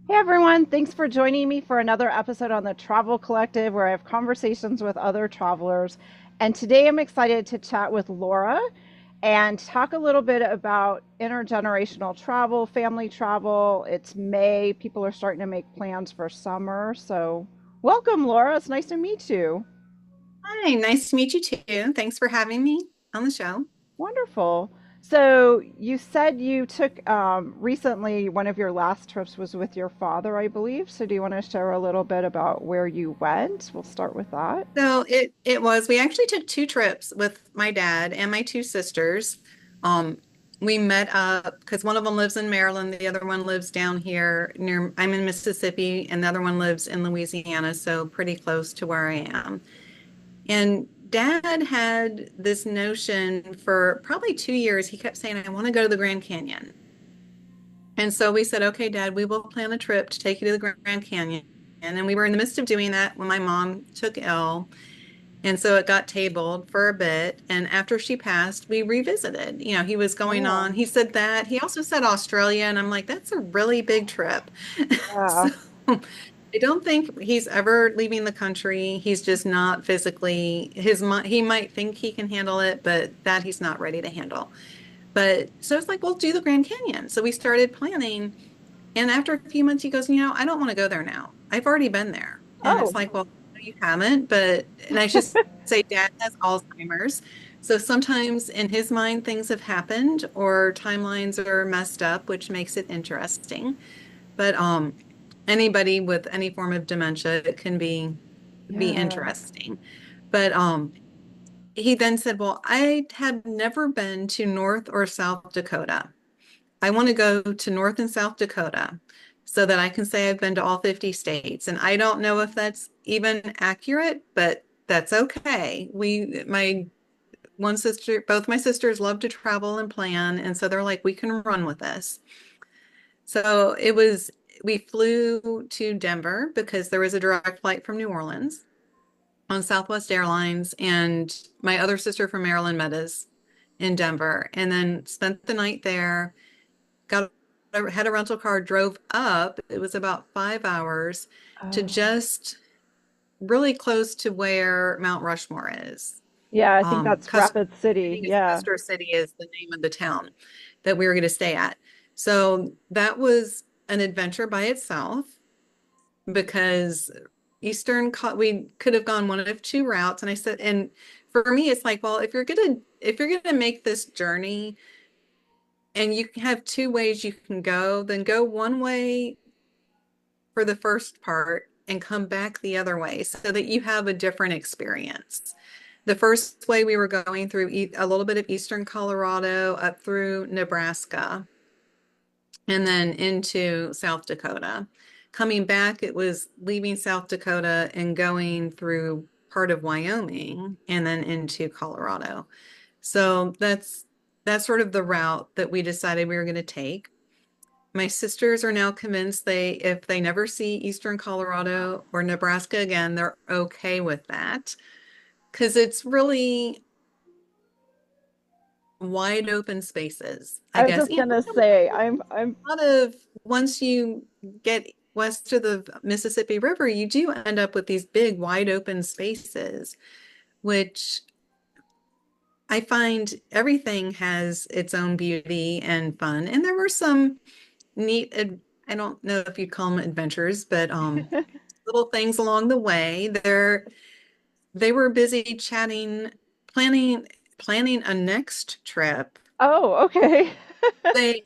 Hey everyone, thanks for joining me for another episode on the Travel Collective where I have conversations with other travelers. And today I'm excited to chat with Laura and talk a little bit about intergenerational travel, family travel. It's May, people are starting to make plans for summer. So, welcome, Laura. It's nice to meet you. Hi, nice to meet you too. Thanks for having me on the show. Wonderful. So you said you took recently one of your last trips was with your father, I believe. So do you want to share a little bit about where you went? We'll start with that. We actually took two trips with my dad and my two sisters. Um, we met up because one of them lives in Maryland, the other one lives down here near, I'm in Mississippi, and the other one lives in Louisiana, so pretty close to where I am. And dad had this notion for probably 2 years. He kept saying, I want to go to the Grand Canyon. And so we said, okay, Dad, we will plan a trip to take you to the Grand Canyon. And we were in the midst of doing that when my mom took ill. And so it got tabled for a bit. And after she passed, we revisited. He was going Oh, on, he said that. He also said Australia. And I'm like, that's a really big trip. yeah. So I don't think he's ever leaving the country. He's just not physically, he might think he can handle it, but that he's not ready to handle. But so it's like, we'll do the Grand Canyon. So we started planning. And after a few months, he goes, I don't want to go there now. I've already been there. And it's Oh, like, well, no, you haven't. And I just say, Dad has Alzheimer's. So sometimes in his mind, things have happened or timelines are messed up, which makes it interesting. But anybody with any form of dementia, it can be yeah. interesting. But he then said, well, I have never been to North or South Dakota. I want to go to North and South Dakota so that I can say I've been to all 50 states. And I don't know if that's even accurate, but that's okay. My one sister, both my sisters love to travel and plan. And so they're like, we can run with this. So we flew to Denver because there was a direct flight from New Orleans on Southwest Airlines. And my other sister from Maryland met us in Denver and then spent the night there, got had a rental car, drove up. It was about 5 hours to Oh, just really close to where Mount Rushmore is. yeah. I think that's Custer, Rapid I City. think it's Yeah. Custer City is the name of the town that we were going to stay at. So that was an adventure by itself because we could have gone one of two routes. And I said, and for me, it's like, well, if you're gonna make this journey and you have two ways you can go, then go one way for the first part and come back the other way so that you have a different experience. The first way we were going through a little bit of eastern Colorado up through Nebraska and then into South Dakota. Coming back, it was leaving South Dakota and going through part of Wyoming and then into Colorado. So that's sort of the route that we decided we were going to take. My sisters are now convinced if they never see Eastern Colorado or Nebraska again, they're okay with that because it's really wide open spaces, I I was guess. just gonna say, I'm A lot of once you get west of the Mississippi River, you do end up with these big, wide open spaces, which I find everything has its own beauty and fun. And there were some neat, I don't know if you'd call them adventures, but little things along the way. They were busy chatting, planning planning a next trip. oh, okay. They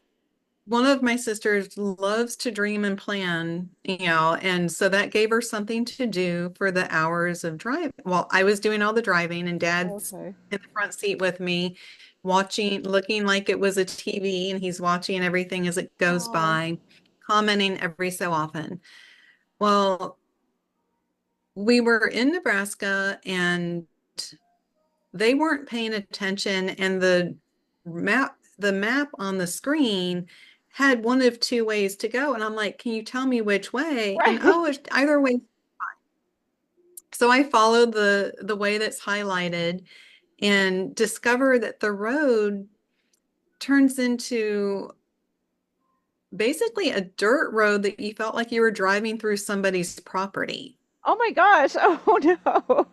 One of my sisters loves to dream and plan, and so that gave her something to do for the hours of drive. Well, I was doing all the driving and dad's Okay. in the front seat with me, watching, looking like it was a TV, and he's watching everything as it goes Oh, by, commenting every so often. Well, we were in Nebraska and they weren't paying attention, and the map on the screen had one of two ways to go. And I'm like, can you tell me which way? And right. oh, it's either way. So I followed the way that's highlighted and discover that the road turns into basically a dirt road that you felt like you were driving through somebody's property. Oh my gosh. Oh no.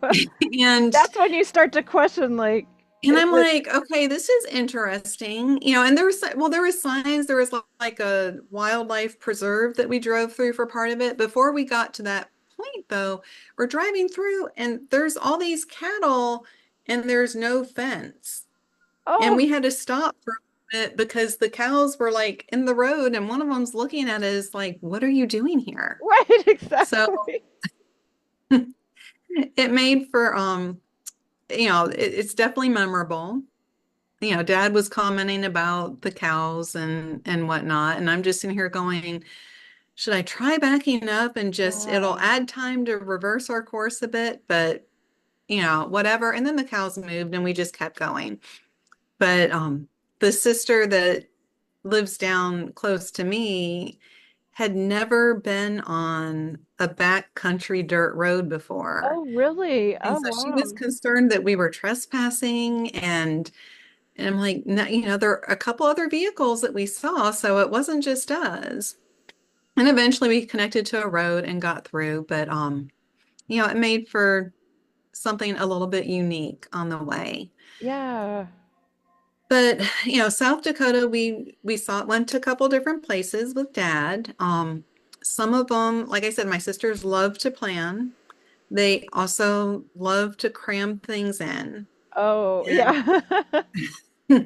And That's when you start to question, like, is I'm it? like, okay, this is interesting. And there was signs, there was like a wildlife preserve that we drove through for part of it. Before we got to that point, though, we're driving through and there's all these cattle and there's no fence. And Oh, we had to stop for a bit because the cows were like in the road and one of them's looking at us like, what are you doing here? right, So exactly. it made for it's definitely memorable. Dad was commenting about the cows and whatnot, and I'm just sitting here going, should I try backing up and just it'll Yeah. add time to reverse our course a bit, but whatever. And then the cows moved and we just kept going. But the sister that lives down close to me had never been on a backcountry dirt road before. Oh, really? And Oh, so she was wow. concerned that we were trespassing and I'm like, no, there are a couple other vehicles that we saw, so it wasn't just us. And eventually we connected to a road and got through, but it made for something a little bit unique on the way. Yeah. But South Dakota, we saw went to a couple different places with Dad. Some of them, like I said, my sisters love to plan. They also love to cram things in. Oh, And yeah.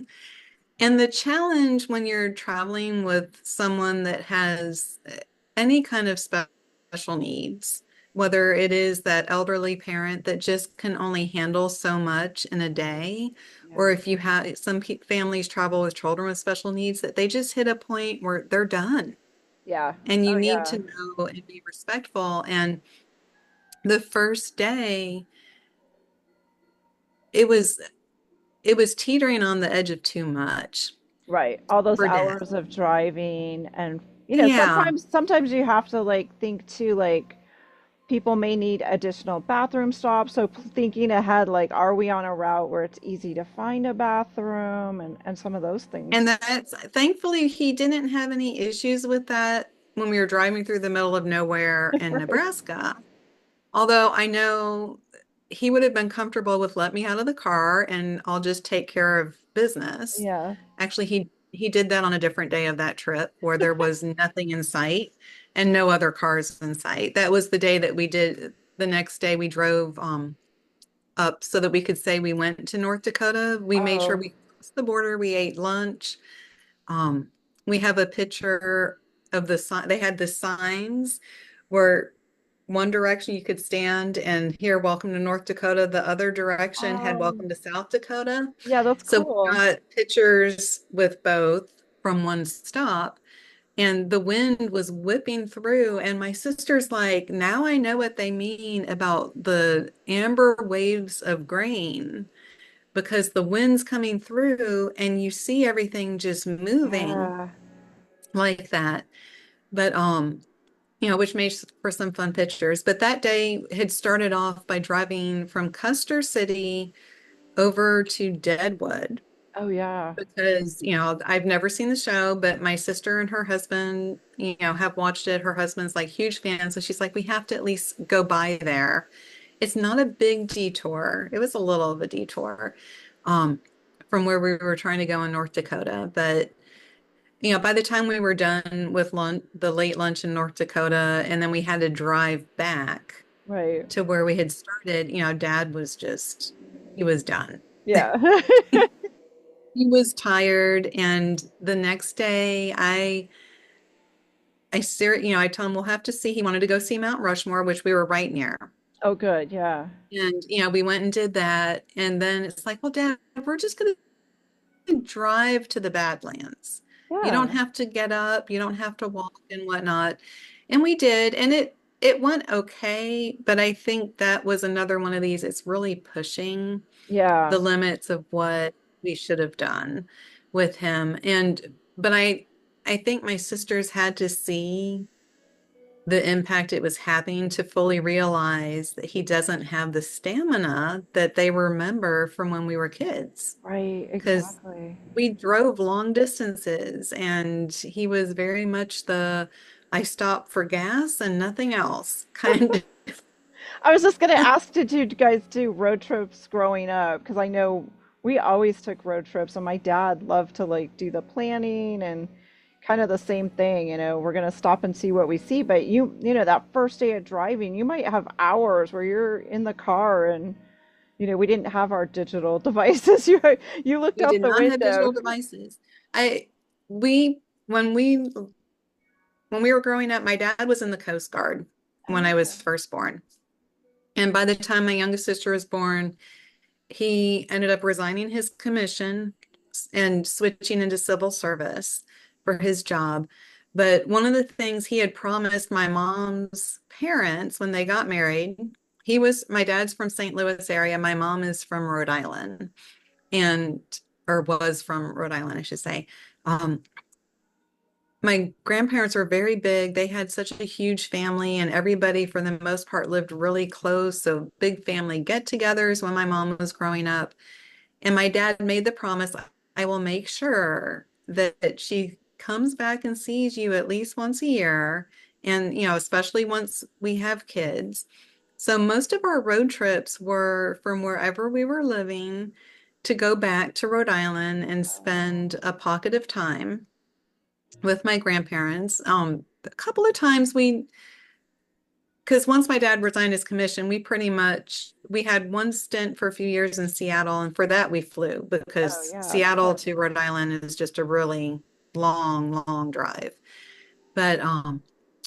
and the challenge when you're traveling with someone that has any kind of special needs, whether it is that elderly parent that just can only handle so much in a day, or Yeah. if you have some families travel with children with special needs that they just hit a point where they're done Yeah. and you Oh, need yeah. to know and be respectful. And the first day, it was it was teetering on the edge of too much Right. All those for Dad. hours of driving and Yeah. sometimes you have to like think too, like people may need additional bathroom stops. So thinking ahead, like, are we on a route where it's easy to find a bathroom and some of those And things. that's thankfully he didn't have any issues with that when we were driving through the middle of nowhere in Right. Nebraska. Although I know he would have been comfortable with let me out of the car and I'll just take care of business. Yeah. Actually, he did that on a different day of that trip where there was nothing in sight and no other cars in sight. That was the day that we did. The next day we drove up so that we could say we went to North Dakota. We made sure Oh. we crossed the border, we ate lunch. Um, we have a picture of the sign. They had the signs where one direction you could stand and hear welcome to North Dakota. The other direction had welcome to South Dakota. Yeah, that's So we cool. got pictures with both from one stop. And the wind was whipping through. And my sister's like, now I know what they mean about the amber waves of grain because the wind's coming through and you see everything just moving Yeah. like that. But which makes for some fun pictures. But that day had started off by driving from Custer City over to Deadwood Oh, yeah. because, I've never seen the show, but my sister and her husband, have watched it. Her husband's like huge fan, so she's like, we have to at least go by there. It's not a big detour. It was a little of a detour, um, from where we were trying to go in North Dakota, but by the time we were done with lunch, the late lunch in North Dakota, and then we had to drive back Right. to where we had started, Dad was he was done. Yeah. He was tired. And the next day, I told him we'll have to see. He wanted to go see Mount Rushmore, which we were right near. Oh, good. Yeah. And, we went and did that. And then it's like, well, Dad, we're just going to drive to the Badlands. You don't Yeah. have to get up, you don't have to walk and whatnot. And we did, and it went okay, but I think that was another one of these, it's really pushing Yeah. the limits of what we should have done with him. And but I think my sisters had to see the impact it was having to fully realize that he doesn't have the stamina that they remember from when we were kids. Right, Because exactly. we drove long distances and he was very much the I stop for gas and nothing else kind of. I was just gonna ask, did you guys do road trips growing up? Because I know we always took road trips, and my dad loved to like do the planning and kind of the same thing. We're gonna stop and see what we see, but that first day of driving, you might have hours where you're in the car and we didn't have our digital devices. You looked We out did the not have window. digital devices. I we when we were growing up, my dad was in the Coast Guard when I was Oh, first born. And by the time my youngest sister was born, he ended up resigning his commission and switching into civil service for his job. But one of the things he had promised my mom's parents when they got married, my dad's from St. Louis area, my mom is from Rhode Island and or was from Rhode Island, I should say. Um, my grandparents were very big. They had such a huge family, and everybody, for the most part, lived really close. So, big family get togethers when my mom was growing up. And my dad made the promise, I will make sure that she comes back and sees you at least once a year. And, especially once we have kids. So most of our road trips were from wherever we were living to go back to Rhode Island and spend a pocket of time with my grandparents. A couple of times because once my dad resigned his commission, we had one stint for a few years in Seattle, and for that we flew oh because yeah, of Seattle course. to Rhode Island is just a really long, long drive. But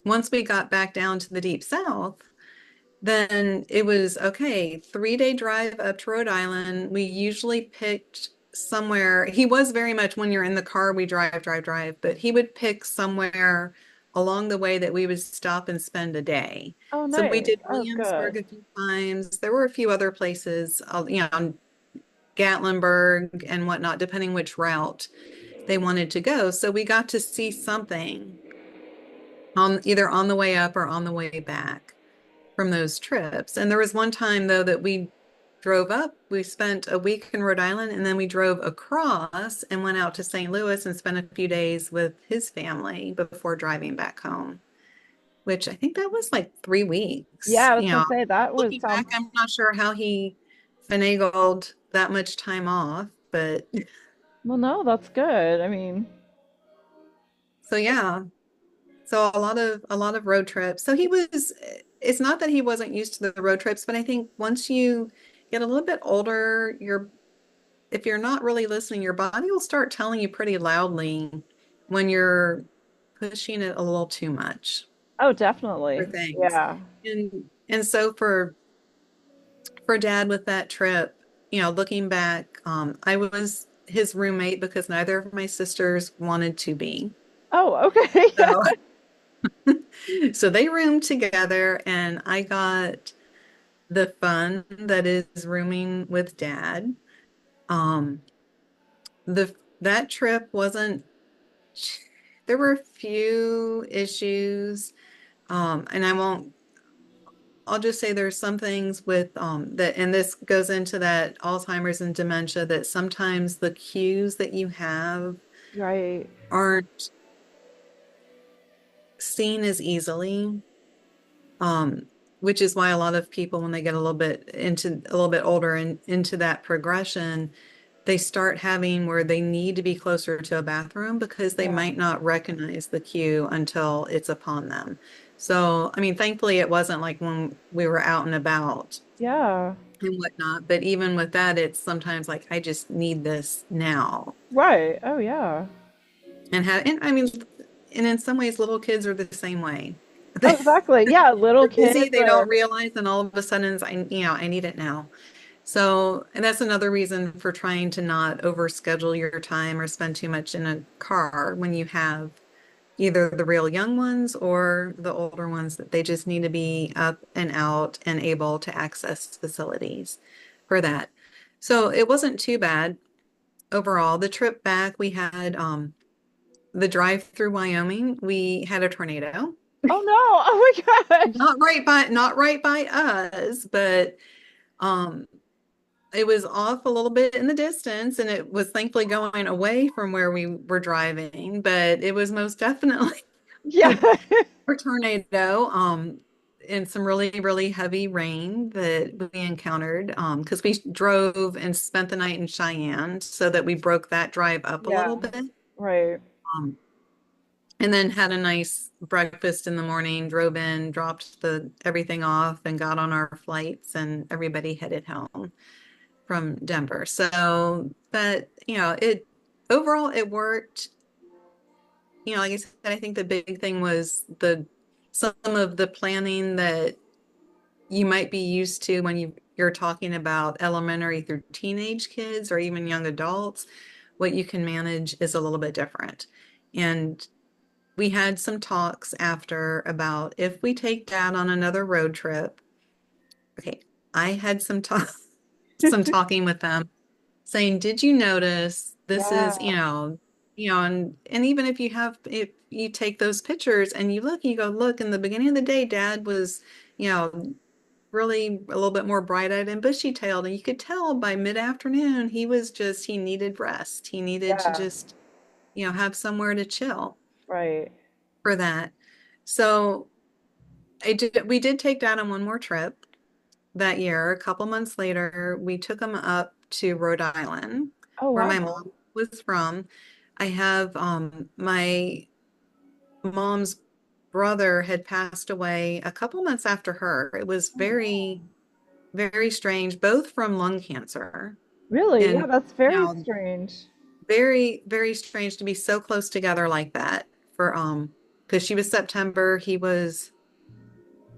once we got back down to the deep south, then it was okay, 3-day drive up to Rhode Island. We usually picked somewhere. He was very much when you're in the car, we drive, drive, drive, but he would pick somewhere along the way that we would stop and spend a day. Oh, So we nice. did Oh, Williamsburg good. a few times. There were a few other places, Gatlinburg and whatnot, depending which route they wanted to go. So we got to see something on either on the way up or on the way back from those trips. And there was one time though that we drove up, we spent a week in Rhode Island, and then we drove across and went out to St. Louis and spent a few days with his family before driving back home, which I think that was like 3 weeks. Yeah, I was gonna say that would Looking back, sound. I'm not sure how he finagled that much time off, but Well, no, that's good. I mean, so yeah. So a lot of road trips. So it's not that he wasn't used to the road trips, but I think once you get a little bit older, if you're not really listening, your body will start telling you pretty loudly when you're pushing it a little too much oh, for definitely. things. Yeah. And so for dad with that trip, looking back, I was his roommate because neither of my sisters wanted to be. Oh, okay. So so they roomed together and I got the fun that is rooming with dad. Um, that trip wasn't, there were a few issues. And I'll just say there's some things with that, and this goes into that Alzheimer's and dementia, that sometimes the cues that you have Right. aren't seen as easily. Um, which is why a lot of people, when they get a little bit older and into that progression, they start having where they need to be closer to a bathroom because they Yeah. might not recognize the cue until it's upon them. So, I mean, thankfully it wasn't like when we were out and about Yeah. and whatnot, but even with that, it's sometimes like, I just need this now. Right. Oh, yeah. And I mean, and in some ways, little kids are the same way. Oh, exactly. Yeah, little They're busy, kids they are. don't realize, and all of a sudden, I need it now. So, and that's another reason for trying to not overschedule your time or spend too much in a car when you have either the real young ones or the older ones that they just need to be up and out and able to access facilities for that. So it wasn't too bad overall. The trip back, we had the drive through Wyoming, we had a tornado. Oh no. Oh my gosh. Not right by us, but um it was off a little bit in the distance and it was thankfully going away from where we were driving, but it was most definitely Yeah. a tornado, and some really, really heavy rain that we encountered, because we drove and spent the night in Cheyenne so that we broke that drive up a Yeah. little bit. Right. Um, and then had a nice breakfast in the morning, drove in, dropped the everything off and got on our flights and everybody headed home from Denver. So, but it overall it worked. Like I said, I think the big thing was the some of the planning that you might be used to when you're talking about elementary through teenage kids or even young adults. What you can manage is a little bit different. And we had some talks after about if we take dad on another road trip. Okay, I had some talking with them saying, did you notice this is, Yeah. and even if you take those pictures and you look, you go, look, in the beginning of the day, dad was, you know, really a little bit more bright-eyed and bushy-tailed. And you could tell by mid-afternoon, he needed rest. He needed to Yeah. just, have somewhere to chill Right. for that. So we did take dad on one more trip that year. A couple months later, we took him up to Rhode Island, Oh where my wow. mom was from. I have my mom's brother had passed away a couple months after her. It was Oh no. very, very strange, both from lung cancer Really? and Yeah, that's very strange. very, very strange to be so close together like that for because she was September, he was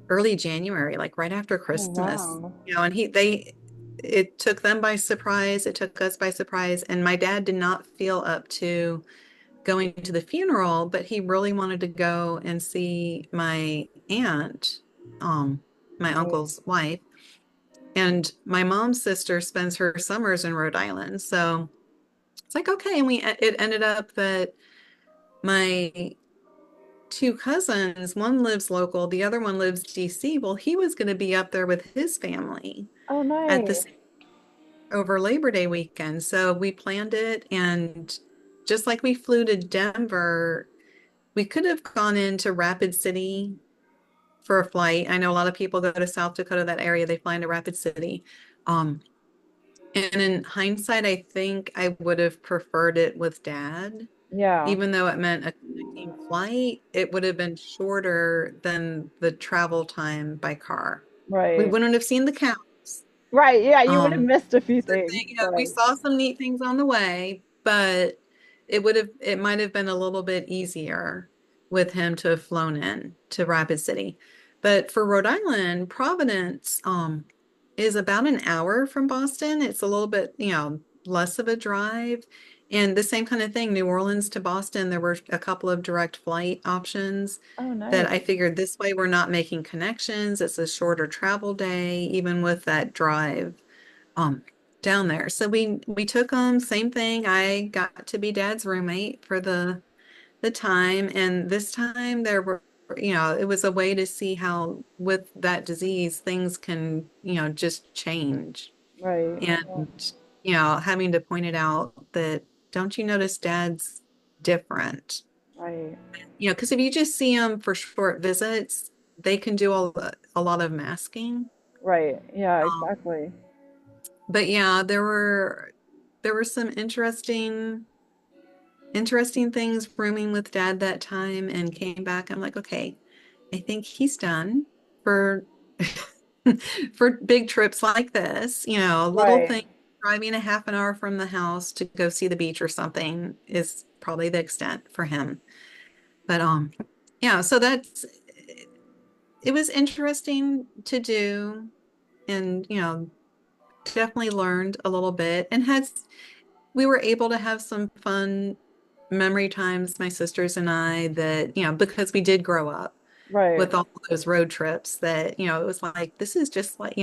early January, like right after Oh Christmas, wow. and it took them by surprise. It took us by surprise. And my dad did not feel up to going to the funeral, but he really wanted to go and see my aunt, um, my Right. uncle's wife. And my mom's sister spends her summers in Rhode Island. So it's like, okay. And it ended up that my two cousins, one lives local, the other one lives DC. Well, he was going to be up there with his family Oh at nice. this over Labor Day weekend. So we planned it, and just like we flew to Denver, we could have gone into Rapid City for a flight. I know a lot of people go to South Dakota, that area, they fly into Rapid City. Um, and in hindsight, I think I would have preferred it with dad. Yeah. Even though it meant a connecting flight, it would have been shorter than the travel time by car. We Right. wouldn't have seen the cows. Right. Yeah, you would have Um, missed a few the things, thing, we but saw some neat things on the way, but it might have been a little bit easier with him to have flown in to Rapid City. But for Rhode Island, Providence, is about an hour from Boston. It's a little bit, less of a drive. And the same kind of thing, New Orleans to Boston, there were a couple of direct flight options oh that nice. I figured this way we're not making connections. It's a shorter travel day, even with that drive um down there. So we took them, same thing. I got to be dad's roommate for the time, and this time there were, it was a way to see how with that disease things can, just change. Right. Yeah. And having to point it out that don't you notice dad's different? Right. Because if you just see them for short visits, they can do a lot of masking. Right. Yeah, Um, exactly. but yeah, there were some interesting things rooming with dad that time and came back. I'm like, okay, I think he's done for for big trips like this. A little Right. thing, driving a half an hour from the house to go see the beach or something is probably the extent for him. But yeah, so it was interesting to do, and definitely learned a little bit, and we were able to have some fun memory times, my sisters and I, that, because we did grow up Right. with all those road trips, that, it was like, this is just like,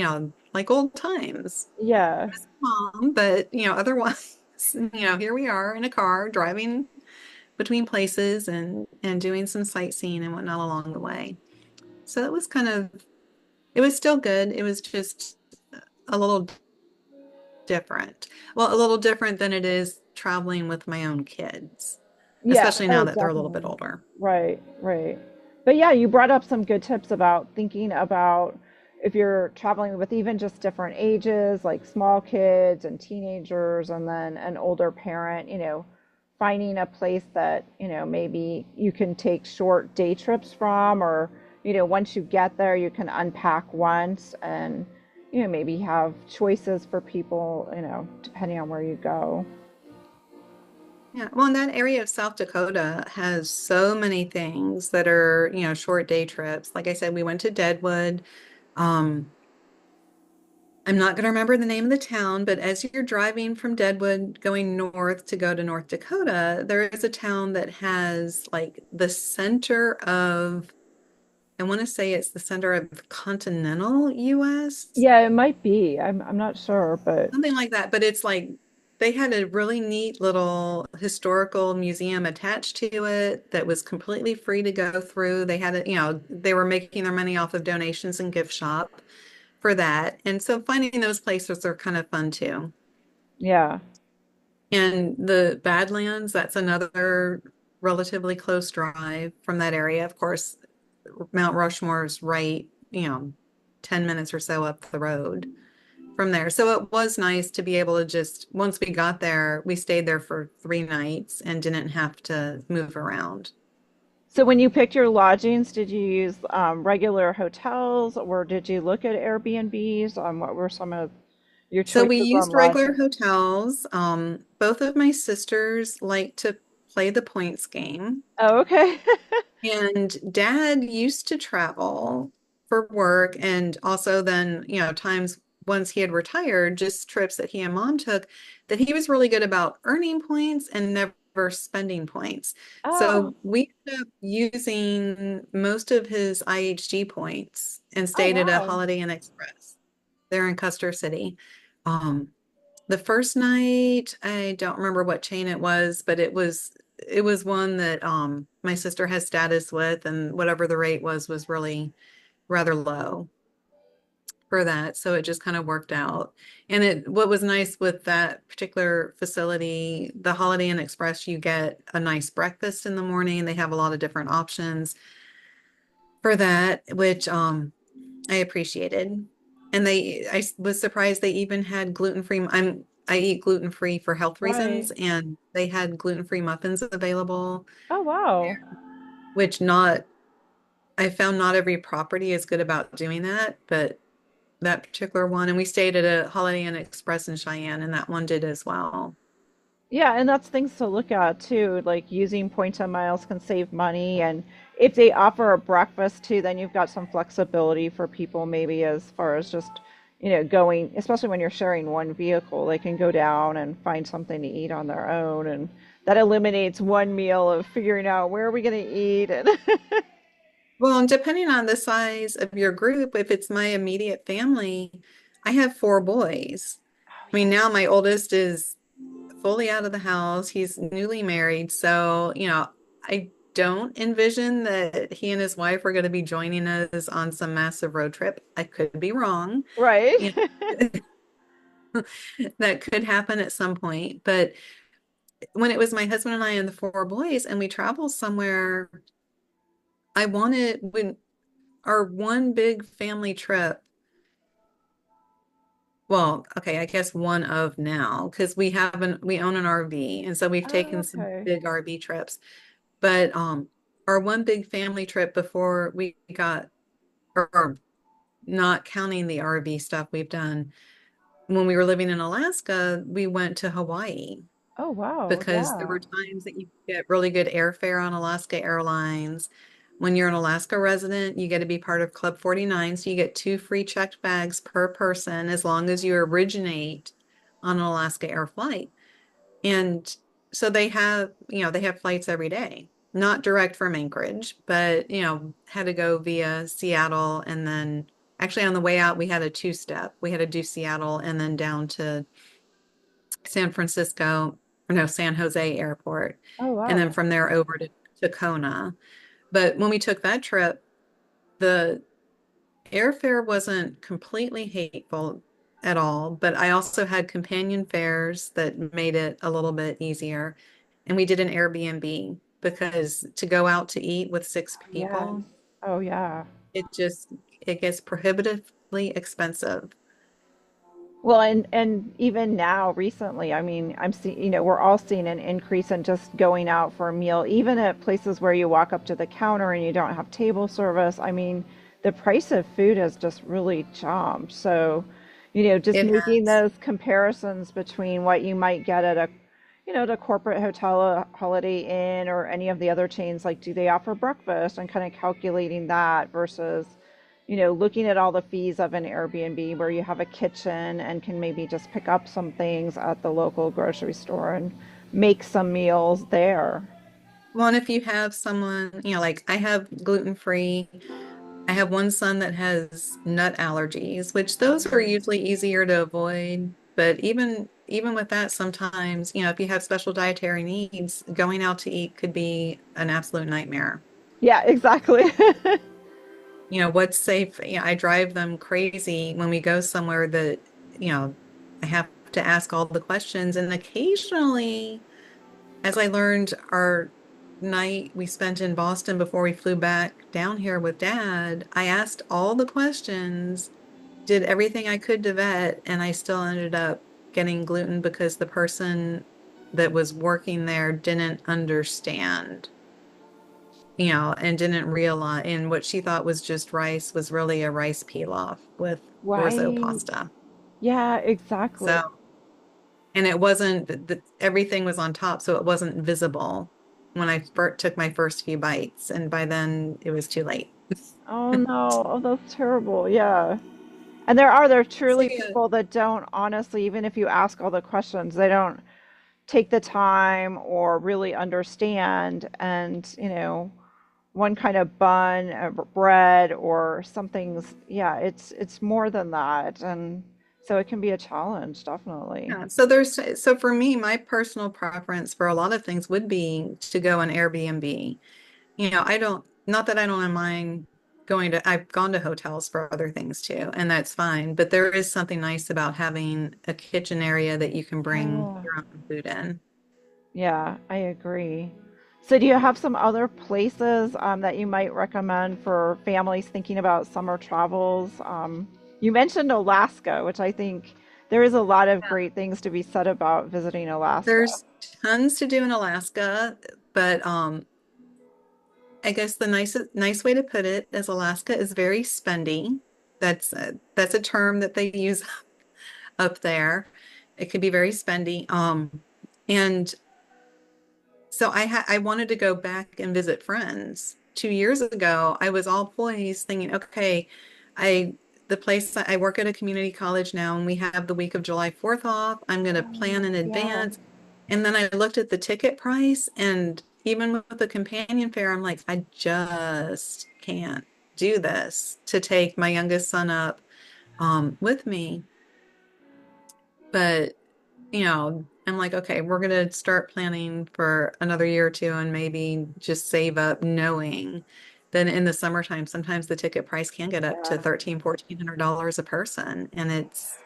like old times. Yeah. Mom, but, otherwise, here we are in a car driving between places and doing some sightseeing and whatnot along the way. So it was it was still good. It was just a little different. Well, a little different than it is traveling with my own kids, Yeah. especially now Oh, that they're a little bit definitely. older. Right, right. But yeah, you brought up some good tips about thinking about if you're traveling with even just different ages, like small kids and teenagers, and then an older parent, finding a place that, maybe you can take short day trips from, or, once you get there, you can unpack once and, maybe have choices for people, depending on where you go. Yeah, well, and that area of South Dakota has so many things that are, short day trips. Like I said, we went to Deadwood. Um, I'm not going to remember the name of the town, but as you're driving from Deadwood going north to go to North Dakota, there is a town that has like the center of, I want to say it's the center of continental US, Yeah, it might be. I'm not sure, but something like that. But it's like they had a really neat little historical museum attached to it that was completely free to go through. They had it, they were making their money off of donations and gift shop for that. And so finding those places are kind of fun too. yeah. And the Badlands, that's another relatively close drive from that area. Of course, Mount Rushmore's right, 10 minutes or so up the road from there. So it was nice to be able to just, once we got there, we stayed there for 3 nights and didn't have to move around. So when you picked your lodgings, did you use regular hotels or did you look at Airbnbs? What were some of your So we choices on used regular lodging? hotels. Both of my sisters like to play the points game. Oh, okay. And dad used to travel for work and also then, times once he had retired, just trips that he and mom took, that he was really good about earning points and never spending points. Oh, So we ended up using most of his IHG points and oh stayed at a wow. Holiday Inn Express there in Custer City. Um, the first night, I don't remember what chain it was, but it was one that my sister has status with, and whatever the rate was really rather low for that. So it just kind of worked out. And what was nice with that particular facility, the Holiday Inn Express, you get a nice breakfast in the morning. They have a lot of different options for that, which I appreciated. And I was surprised they even had gluten-free. I eat gluten-free for health Right. reasons, and they had gluten-free muffins available, Oh wow. which I found not every property is good about doing that, but that particular one, and we stayed at a Holiday Inn Express in Cheyenne, and that one did as well. Yeah, and that's things to look at too. Like using points on miles can save money, and if they offer a breakfast too, then you've got some flexibility for people maybe as far as just, going, especially when you're sharing one vehicle, they can go down and find something to eat on their own, and that eliminates one meal of figuring out where are we going to eat and Well, and depending on the size of your group, if it's my immediate family, I have 4 boys. Oh I mean, yeah. now my oldest is fully out of the house. He's newly married. So, I don't envision that he and his wife are going to be joining us on some massive road trip. I could be wrong. Right. You know, that could happen at some point. But when it was my husband and I and the 4 boys, and we traveled somewhere, I wanted when our one big family trip. Well, okay, I guess one of now, because we own an RV, and so we've Oh, taken some okay. big RV trips. But our one big family trip before we got, or not counting the RV stuff we've done, when we were living in Alaska, we went to Hawaii Oh wow, because there yeah. were times that you get really good airfare on Alaska Airlines. When you're an Alaska resident, you get to be part of Club 49, so you get 2 free checked bags per person as long as you originate on an Alaska Air flight. And so they have flights every day, not direct from Anchorage, but, had to go via Seattle. And then actually on the way out, we had a two-step. We had to do Seattle and then down to San Francisco. or no, San Jose Airport, Oh, and then wow. from there over to Tacona. But when we took that trip, the airfare wasn't completely hateful at all, but I also had companion fares that made it a little bit easier. And we did an Airbnb because to go out to eat with six Yes. people, Oh, yeah. it just it gets prohibitively expensive. Well, and even now, recently, I mean, I'm seeing, we're all seeing an increase in just going out for a meal, even at places where you walk up to the counter and you don't have table service. I mean, the price of food has just really jumped. So, just It making has. those comparisons between what you might get at a, the corporate hotel, a Holiday Inn, or any of the other chains, like, do they offer breakfast, and kind of calculating that versus looking at all the fees of an Airbnb where you have a kitchen and can maybe just pick up some things at the local grocery store and make some meals there. Well, and if you have someone, like I have gluten-free, I have one son that has nut allergies, which those are usually easier to avoid. But even with that, sometimes, if you have special dietary needs, going out to eat could be an absolute nightmare. Yeah, exactly. What's safe? I drive them crazy when we go somewhere that, you know, I have to ask all the questions. And occasionally, as I learned our night we spent in Boston before we flew back down here with Dad, I asked all the questions, did everything I could to vet, and I still ended up getting gluten because the person that was working there didn't understand, and didn't realize, and what she thought was just rice was really a rice pilaf with orzo Right. pasta. Yeah, exactly. So, and it wasn't, everything was on top, so it wasn't visible when I took my first few bites, and by then it was too late. Oh no. Oh, that's terrible. Yeah. And there are So truly yeah, people that don't, honestly, even if you ask all the questions, they don't take the time or really understand. And, one kind of bun, bread, or something's, yeah, it's more than that. And so it can be a challenge, definitely. yeah. So for me, my personal preference for a lot of things would be to go on Airbnb. I don't, not that I don't mind I've gone to hotels for other things too, and that's fine. But there is something nice about having a kitchen area that you can bring Yeah. your own food in. Yeah, I agree. So do you have some other places that you might recommend for families thinking about summer travels? You mentioned Alaska, which I think there is a lot of great things to be said about visiting Alaska. There's tons to do in Alaska, but I guess the nice way to put it is Alaska is very spendy. That's a term that they use up there. It can be very spendy. And so I wanted to go back and visit friends. 2 years ago, I was all poised thinking, okay, I the place I work at a community college now, and we have the week of July 4th off. I'm going to plan in Yeah. advance. And then I looked at the ticket price, and even with the companion fare, I'm like, I just can't do this to take my youngest son up with me. But I'm like, okay, we're gonna start planning for another year or two and maybe just save up knowing that in the summertime, sometimes the ticket price can get up to Yeah. 1,300, $1,400 a person. And it's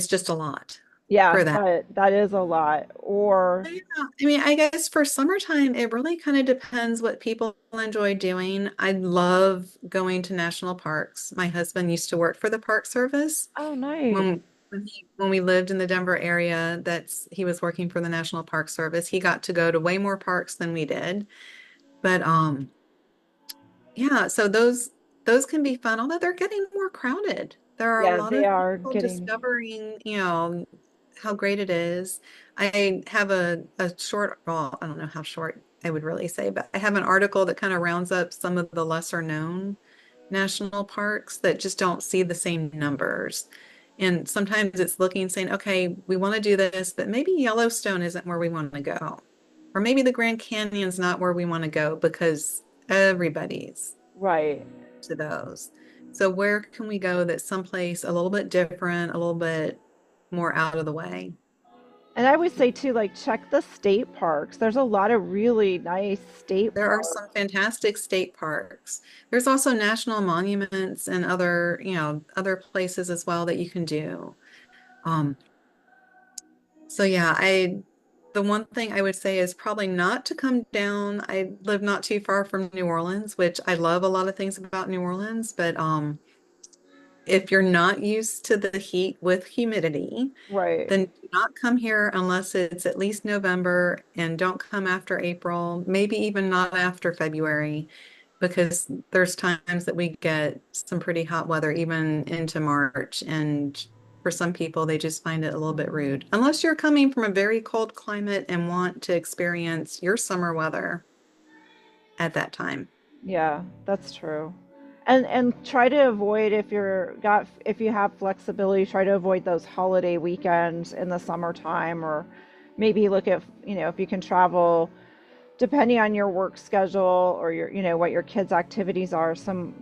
just a lot Yeah, for that. that is a lot. Or Yeah, I mean, I guess for summertime, it really kind of depends what people enjoy doing. I love going to national parks. My husband used to work for the Park Service. oh, nice. When we lived in the Denver area, he was working for the National Park Service. He got to go to way more parks than we did. But yeah, so those can be fun, although they're getting more crowded. There are a Yeah, lot they of are people getting. discovering, how great it is. I have a short, well, I don't know how short I would really say, but I have an article that kind of rounds up some of the lesser known national parks that just don't see the same numbers. And sometimes it's looking, saying, okay, we want to do this, but maybe Yellowstone isn't where we want to go. Or maybe the Grand Canyon's not where we want to go because everybody's Right. to those. So where can we go that's someplace a little bit different, a little bit more out of the way? And I would say too, like check the state parks. There's a lot of really nice state There are parks. some fantastic state parks. There's also national monuments and other, other places as well that you can do. Um, so yeah, the one thing I would say is probably not to come down. I live not too far from New Orleans, which I love a lot of things about New Orleans, but if you're not used to the heat with humidity, Right. then do not come here unless it's at least November, and don't come after April, maybe even not after February, because there's times that we get some pretty hot weather even into March. And for some people, they just find it a little bit rude. Unless you're coming from a very cold climate and want to experience your summer weather at that time. Yeah, that's true. And try to avoid if you have flexibility, try to avoid those holiday weekends in the summertime, or maybe look at, if you can travel depending on your work schedule or what your kids' activities are, some,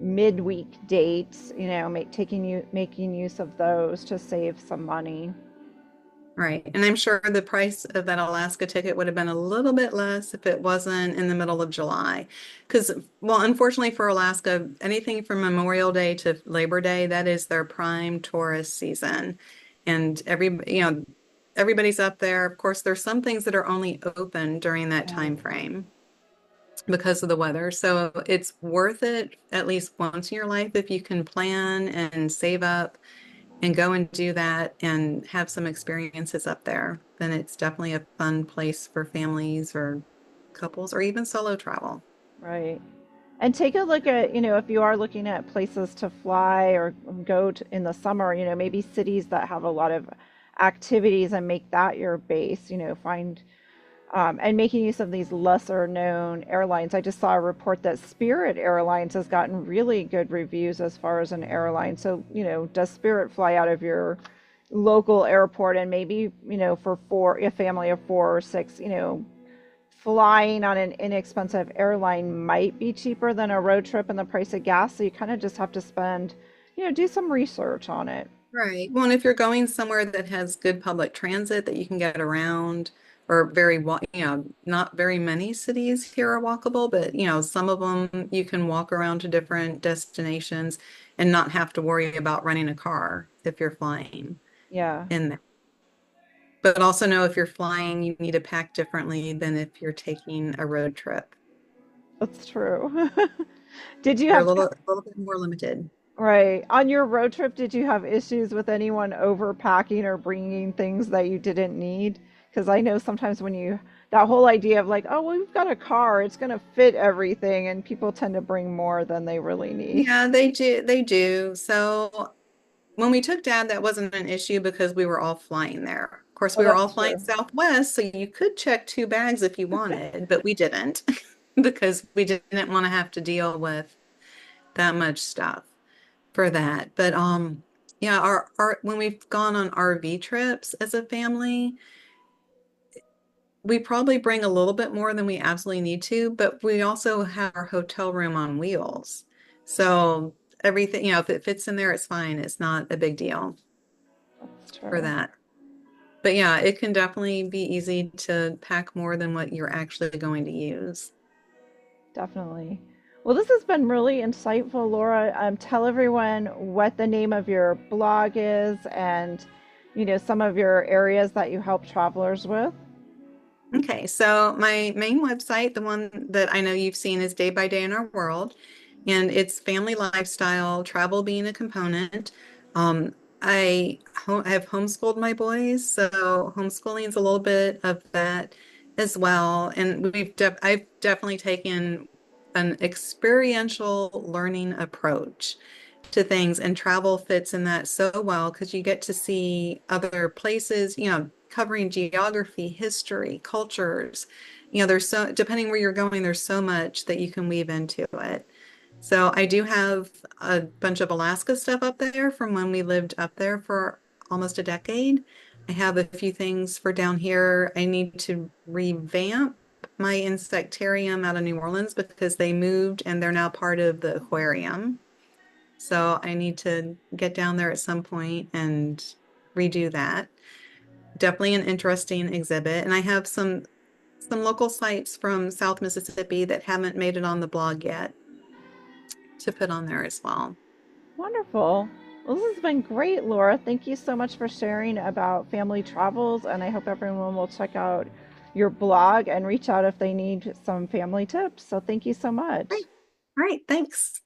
midweek dates, making use of those to save some money. Right. And I'm sure the price of that Alaska ticket would have been a little bit less if it wasn't in the middle of July. Because, well, unfortunately for Alaska, anything from Memorial Day to Labor Day, that is their prime tourist season. And everybody's up there. Of course, there's some things that are only open during that Yeah. time frame because of the weather. So it's worth it at least once in your life if you can plan and save up and go and do that and have some experiences up there, then it's definitely a fun place for families or couples or even solo travel. Right. And take a look at, if you are looking at places to fly or go to in the summer, maybe cities that have a lot of activities and make that your base, find and making use of these lesser known airlines. I just saw a report that Spirit Airlines has gotten really good reviews as far as an airline. So, does Spirit fly out of your local airport, and maybe, for a family of four or six, flying on an inexpensive airline might be cheaper than a road trip and the price of gas. So you kind of just have to spend, do some research on it. Right. Well, and if you're going somewhere that has good public transit that you can get around, or not very many cities here are walkable, but some of them you can walk around to different destinations and not have to worry about renting a car if you're flying Yeah, in there. But also know if you're flying, you need to pack differently than if you're taking a road trip. that's true. Did you You're have, a little bit more limited. right, on your road trip, did you have issues with anyone overpacking or bringing things that you didn't need? Because I know sometimes that whole idea of like, oh, well, we've got a car, it's going to fit everything, and people tend to bring more than they really need. Yeah, they do. They do. So when we took Dad, that wasn't an issue because we were all flying there. Of course, Oh, we were all that's flying true. Southwest, so you could check two bags if you wanted, but we didn't because we didn't want to have to deal with that much stuff for that. But yeah, our when we've gone on RV trips as a family, we probably bring a little bit more than we absolutely need to, but we also have our hotel room on wheels. So everything, if it fits in there, it's fine. It's not a big deal That's for true. that. But yeah, it can definitely be easy to pack more than what you're actually going to use. Definitely. Well, this has been really insightful, Laura. Tell everyone what the name of your blog is, and, some of your areas that you help travelers with. Okay, so my main website, the one that I know you've seen, is Day by Day in Our World, and it's family lifestyle, travel being a component. I have homeschooled my boys, so homeschooling is a little bit of that as well. And I've definitely taken an experiential learning approach to things, and travel fits in that so well because you get to see other places, covering geography, history, cultures. There's so, depending where you're going, there's so much that you can weave into it. So I do have a bunch of Alaska stuff up there from when we lived up there for almost a decade. I have a few things for down here. I need to revamp my insectarium out of New Orleans because they moved and they're now part of the aquarium. So I need to get down there at some point and redo that. definitely an interesting exhibit. And I have some local sites from South Mississippi that haven't made it on the blog yet to put on there as well. Wonderful. Well, this has been great, Laura. Thank you so much for sharing about family travels, and I hope everyone will check out your blog and reach out if they need some family tips. So thank you so much. Great. All right, thanks.